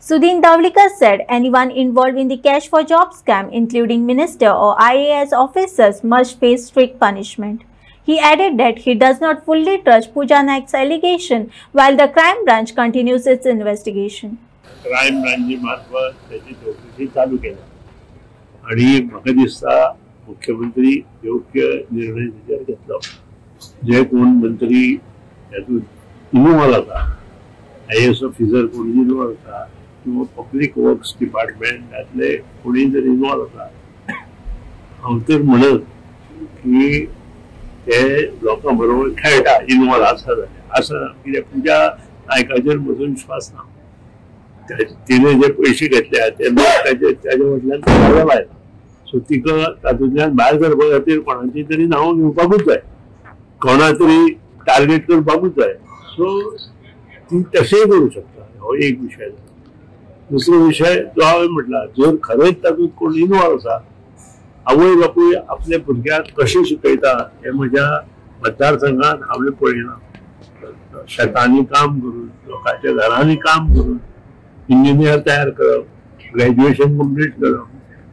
Sudhin Davlikar said anyone involved in the cash for job scam, including minister or IAS officers, must face strict punishment. He added that he does not fully trust Pooja Naik's allegation while the crime branch continues its investigation. Crime ब्रांची मार्फत त्याची चौकशी चालू केला आणि म्हाका दिसता मुख्यमंत्री योग्य निर्णय त्याच्यावर घेतलो. जे कोण मंत्री यातून इन्वॉल्व आसा, IAS ऑफिसर कोण इन्वॉल्व आसा किंवा पब्लिक वर्क्स डिपार्टमेंट यातले कोणी जर इन्वॉल्व आसा, हांव तर म्हणत की ते लोकां बरोबर खेळटा, इन्वॉल्व आसा जाल्यार आसा, कित्याक पुजा नायकाचेर म्हजो विश्वास ना. तिने जे पैसे घेतले ते त्याच्या वटल्यान भायर लायला. सो तिका तातूंतल्यान भायर सरपा खातीर कोणाची तरी नांव घेवपाकूच जाय, कोणा तरी टार्गेट करपाकूच जाय. सो ती तशेंय करूं शकता. हो एक विशय. दुसरो विशय जो हांवें म्हटला, जर खरेंच तातूंत कोण इन्वॉल्व आसा, आवय बापूय आपल्या भुरग्याक कशें शिकयता हें म्हज्या मतदारसंघात हांवें पळयलां. शेतांनी काम करून, लोकांच्या घरांनी काम करून, इंजिनियर तयार करप, ग्रॅज्युएशन कंप्लीट करप,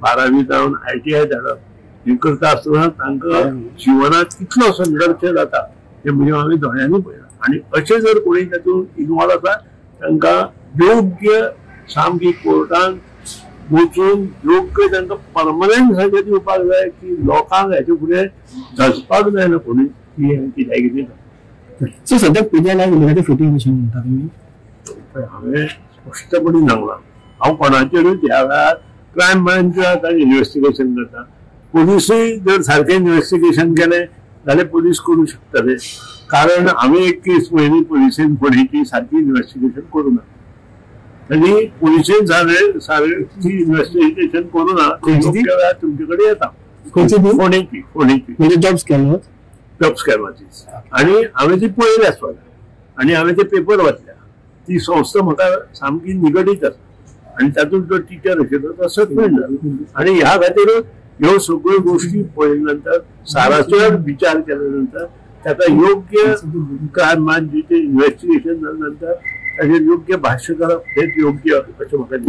12वी जावन ITI धाडप, हे करता आसतना तांकां जिवनात कितलो संघर्श जाता हे म्हणजे हांवें दोळ्यांनी पळयलां. आनी अशें जर कोणी तातूंत इन्वॉल्व आसा तांकां योग्य सामकी कोर्टान वचून योग्य तांकां परमनंट सजा दिवपाक जाय, की लोकांक हेचे फुडें झजपाक जायना कोणी की हें कित्याक कितें. सो सद्याक पुजा नायक फुटींग कशें म्हणटा तुमी? हांवें स्पश्टपणे सांगलां, हांव कोणाचेरूच ह्या वेळार क्रायम ब्रांच आतां इन्व्हेस्टिगेशन करता. पुलिसूय जर सारकें इन्व्हेस्टिगेशन केलें जाल्यार पुलीस करूं शकतले. कारण हांवें एक केस पयली पुलिसेन फोडेची सारकी इन्व्हेस्टिगेशन करूं ना, आनी पुलिसेन सारकी इन्व्हेस्टिगेशन करूं ना. वेळार तुमचे कडेन येता फोडेची म्हणजे जॉब स्कॅमाची. आनी हांवें ती पळयल्या स्वता आनी हांवें ते पेपर वाचल्या. ती संस्था म्हाका सामकी निगडीत आसा आनी तातूंत जो टीचर आशिल्लो तो सस्पेंड जाला. आनी ह्या खातीरूच ह्यो सगळ्यो गोश्टी पळयल्या नंतर, सारासर विचार केल्या नंतर, ताका योग्य क्रायम ब्रांचीचें इन्व्हेस्टिगेशन जाल्या नंतर ताचेर योग्य भाश्य करप हेच योग्य अशें म्हाका दिसता.